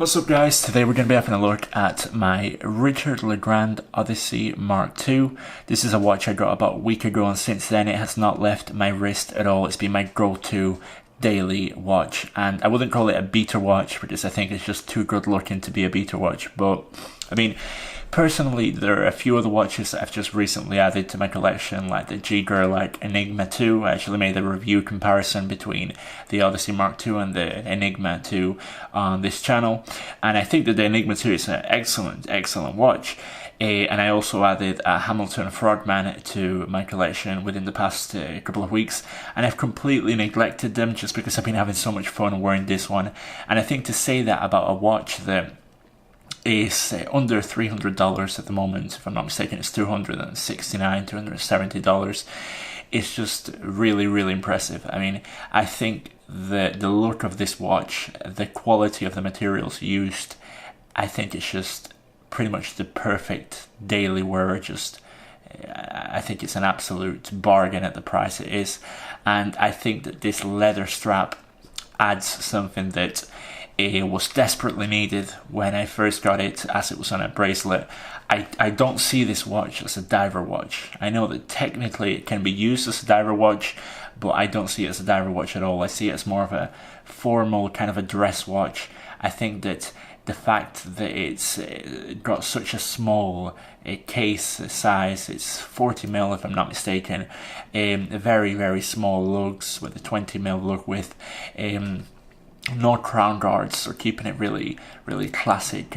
What's up guys, today we're going to be having a look at my Richard Legrand Odyssey Mark II. This is a watch I got about a week ago, and since then it has not left my wrist at all. It's been my go-to daily watch, and I wouldn't call it a beater watch because I think it's just too good looking to be a beater watch. But I mean, personally, there are a few other watches that I've just recently added to my collection, like the G-Girl Enigma 2. I actually made a review comparison between the Odyssey Mark II and the Enigma 2 on this channel, and I think that the Enigma 2 is an excellent watch. And I also added a Hamilton Frogman to my collection within the past couple of weeks, and I've completely neglected them just because I've been having so much fun wearing this one. And I think to say that about a watch that is under $300 at the moment, if I'm not mistaken, it's $269, $270. It's just really impressive. I mean, I think the look of this watch, the quality of the materials used, I think it's just pretty much the perfect daily wear. I think it's an absolute bargain at the price it is, and I think that this leather strap adds something that was desperately needed when I first got it, as it was on a bracelet. I don't see this watch as a diver watch. I know that technically it can be used as a diver watch, but I don't see it as a diver watch at all. I see it as more of a formal kind of a dress watch. I think that the fact that it's got such a small case size, it's 40mm if I'm not mistaken, very small lugs with a 20mm lug width, no crown guards, so keeping it really classic,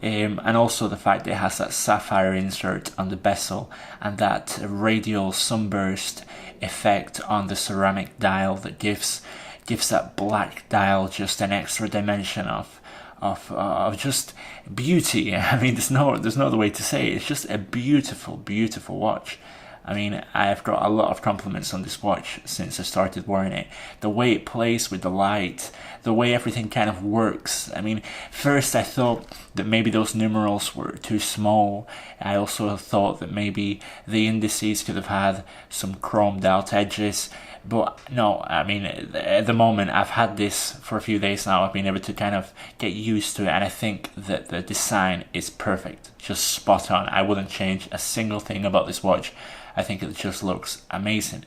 and also the fact that it has that sapphire insert on the bezel and that radial sunburst effect on the ceramic dial that gives that black dial just an extra dimension of just beauty. I mean, there's no other way to say it. It's just a beautiful watch. I mean, I've got a lot of compliments on this watch since I started wearing it. The way it plays with the light, the way everything kind of works. I mean, first I thought that maybe those numerals were too small. I also thought that maybe the indices could have had some chromed out edges. But no, I mean, at the moment, I've had this for a few days now. I've been able to kind of get used to it, and I think that the design is perfect, just spot on. I wouldn't change a single thing about this watch. I think it just looks amazing.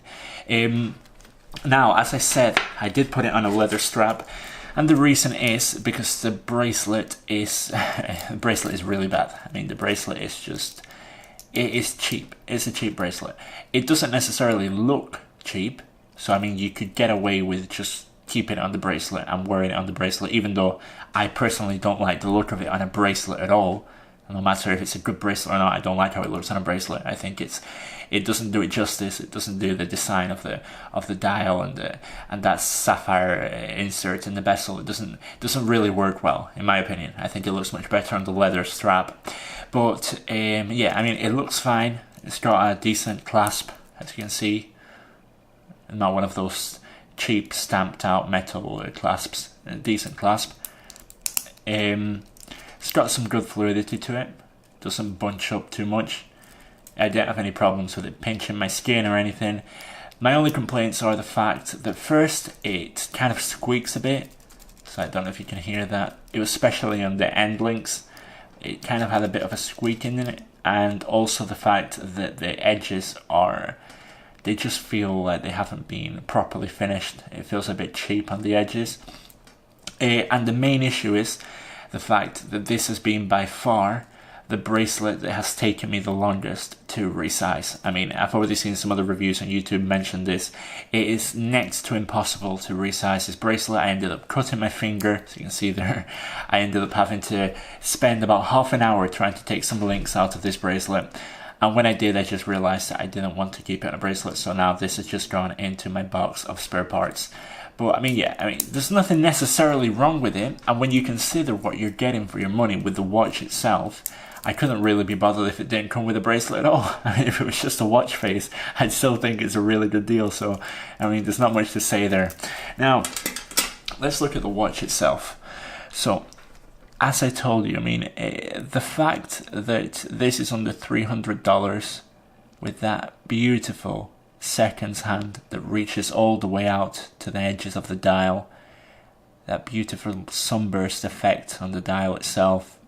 Now, as I said, I did put it on a leather strap, and the reason is because the bracelet is really bad. I mean, the bracelet is just, it is cheap. It's a cheap bracelet. It doesn't necessarily look cheap. So, I mean, you could get away with just keeping it on the bracelet and wearing it on the bracelet, even though I personally don't like the look of it on a bracelet at all. No matter if it's a good bracelet or not, I don't like how it looks on a bracelet. I think it doesn't do it justice. It doesn't do the design of the dial and that sapphire insert in the bezel. It doesn't really work well, in my opinion. I think it looks much better on the leather strap. But yeah, I mean, it looks fine. It's got a decent clasp, as you can see. Not one of those cheap stamped out metal clasps. A decent clasp. It's got some good fluidity to it. Doesn't bunch up too much. I don't have any problems with it pinching my skin or anything. My only complaints are the fact that first it kind of squeaks a bit. So I don't know if you can hear that. It was especially on the end links. It kind of had a bit of a squeaking in it. And also the fact that the edges they just feel like they haven't been properly finished. It feels a bit cheap on the edges. And the main issue is the fact that this has been by far the bracelet that has taken me the longest to resize. I mean, I've already seen some other reviews on YouTube mention this. It is next to impossible to resize this bracelet. I ended up cutting my finger, so you can see there. I ended up having to spend about half an hour trying to take some links out of this bracelet. And when I did, I just realized that I didn't want to keep it on a bracelet, so now this has just gone into my box of spare parts. But I mean, yeah, there's nothing necessarily wrong with it, and when you consider what you're getting for your money with the watch itself, I couldn't really be bothered if it didn't come with a bracelet at all. I mean, if it was just a watch face, I'd still think it's a really good deal, so, I mean, there's not much to say there. Now, let's look at the watch itself. So, as I told you, I mean, the fact that this is under $300 with that beautiful seconds hand that reaches all the way out to the edges of the dial, that beautiful sunburst effect on the dial itself.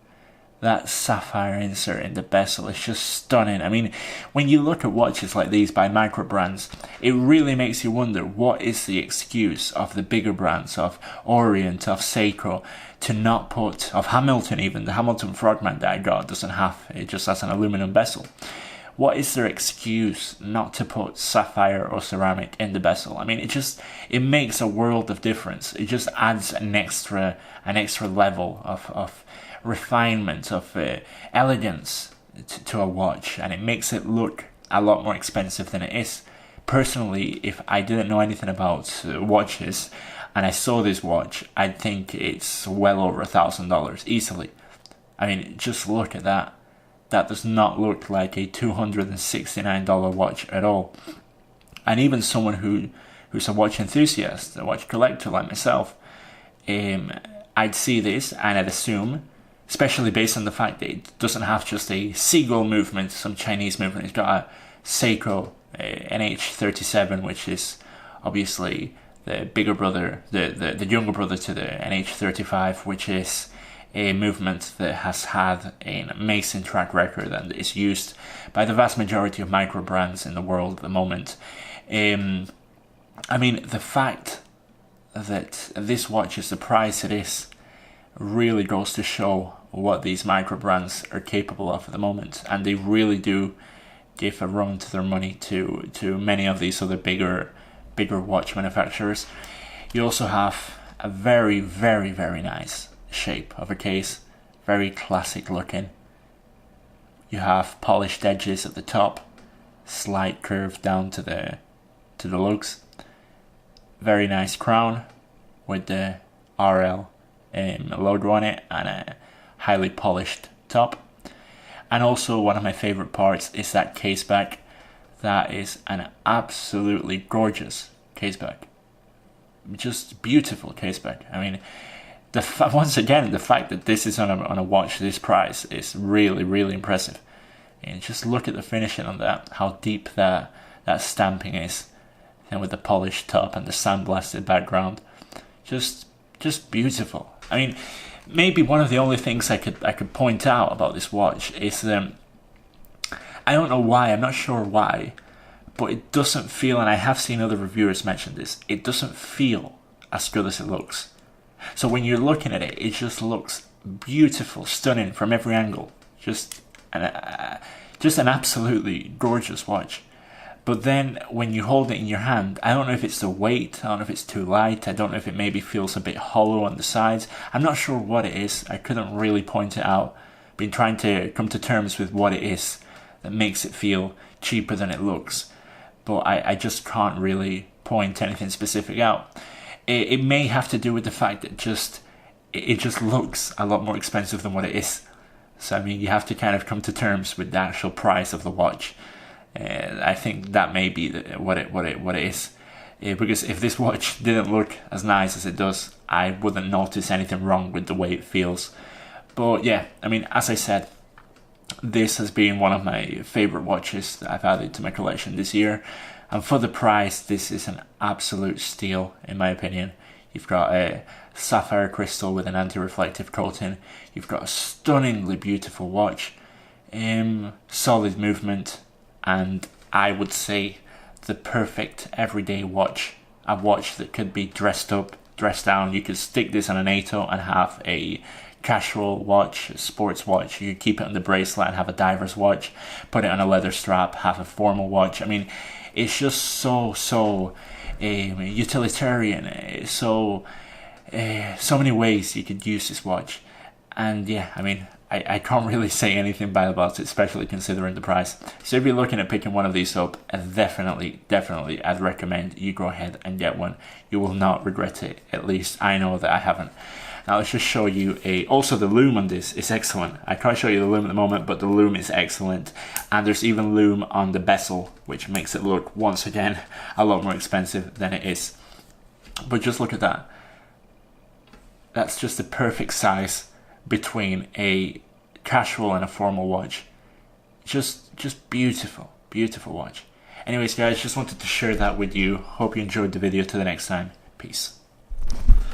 That sapphire insert in the bezel is just stunning. I mean, when you look at watches like these by micro brands, it really makes you wonder, what is the excuse of the bigger brands, of Orient, of Seiko, to not put, of Hamilton even, the Hamilton Frogman that I got doesn't have, it just has an aluminum bezel. What is their excuse not to put sapphire or ceramic in the bezel? I mean, it makes a world of difference. It just adds an extra level of refinement, of elegance to a watch, and it makes it look a lot more expensive than it is. Personally, if I didn't know anything about watches and I saw this watch, I'd think it's well over $1,000 easily. I mean, just look at that. That does not look like a $269 watch at all. And even someone who's a watch enthusiast, a watch collector like myself, I'd see this and I'd assume, especially based on the fact that it doesn't have just a seagull movement, some Chinese movement. It's got a Seiko NH37, which is obviously the bigger brother, the younger brother to the NH35, which is a movement that has had an amazing track record and is used by the vast majority of micro brands in the world at the moment. I mean, the fact that this watch is the price it is really goes to show what these micro brands are capable of at the moment, and they really do give a run to their money to many of these other bigger watch manufacturers. You also have a very, very, very nice shape of a case, very classic looking. You have polished edges at the top, slight curve down to the lugs. Very nice crown with the RL logo on it, and a highly polished top. And also, one of my favorite parts is that case back. That is an absolutely gorgeous case back, just beautiful case back. I mean, once again, the fact that this is on a watch this price is really, really impressive. And just look at the finishing on that, how deep that stamping is, and with the polished top and the sandblasted background, just beautiful. I mean, maybe one of the only things I could point out about this watch is I don't know why, I'm not sure why, but it doesn't feel, and I have seen other reviewers mention this, it doesn't feel as good as it looks. So when you're looking at it, it just looks beautiful, stunning from every angle. Just an absolutely gorgeous watch. But then when you hold it in your hand, I don't know if it's the weight, I don't know if it's too light, I don't know if it maybe feels a bit hollow on the sides. I'm not sure what it is. I couldn't really point it out. Been trying to come to terms with what it is that makes it feel cheaper than it looks. But I just can't really point anything specific out. It may have to do with the fact that it just looks a lot more expensive than what it is. So I mean, you have to kind of come to terms with the actual price of the watch. I think that may be what it is. Because if this watch didn't look as nice as it does, I wouldn't notice anything wrong with the way it feels. But yeah, I mean, as I said, this has been one of my favorite watches that I've added to my collection this year. And for the price, this is an absolute steal, in my opinion. You've got a sapphire crystal with an anti-reflective coating. You've got a stunningly beautiful watch, solid movement, and I would say the perfect everyday watch. A watch that could be dressed up, dressed down. You could stick this on an NATO and have a casual watch, a sports watch. You could keep it on the bracelet and have a diver's watch. Put it on a leather strap, have a formal watch. I mean, it's just so utilitarian. So many ways you could use this watch. And yeah, I mean, I can't really say anything bad about it, especially considering the price. So if you're looking at picking one of these up, definitely, I'd recommend you go ahead and get one. You will not regret it. At least I know that I haven't. Now let's just show you also the lume on this is excellent. I can't show you the lume at the moment, but the lume is excellent. And there's even lume on the bezel, which makes it look, once again, a lot more expensive than it is. But just look at that. That's just the perfect size between a casual and a formal watch. Just beautiful watch. Anyways guys, just wanted to share that with you. Hope you enjoyed the video. Till the next time, peace.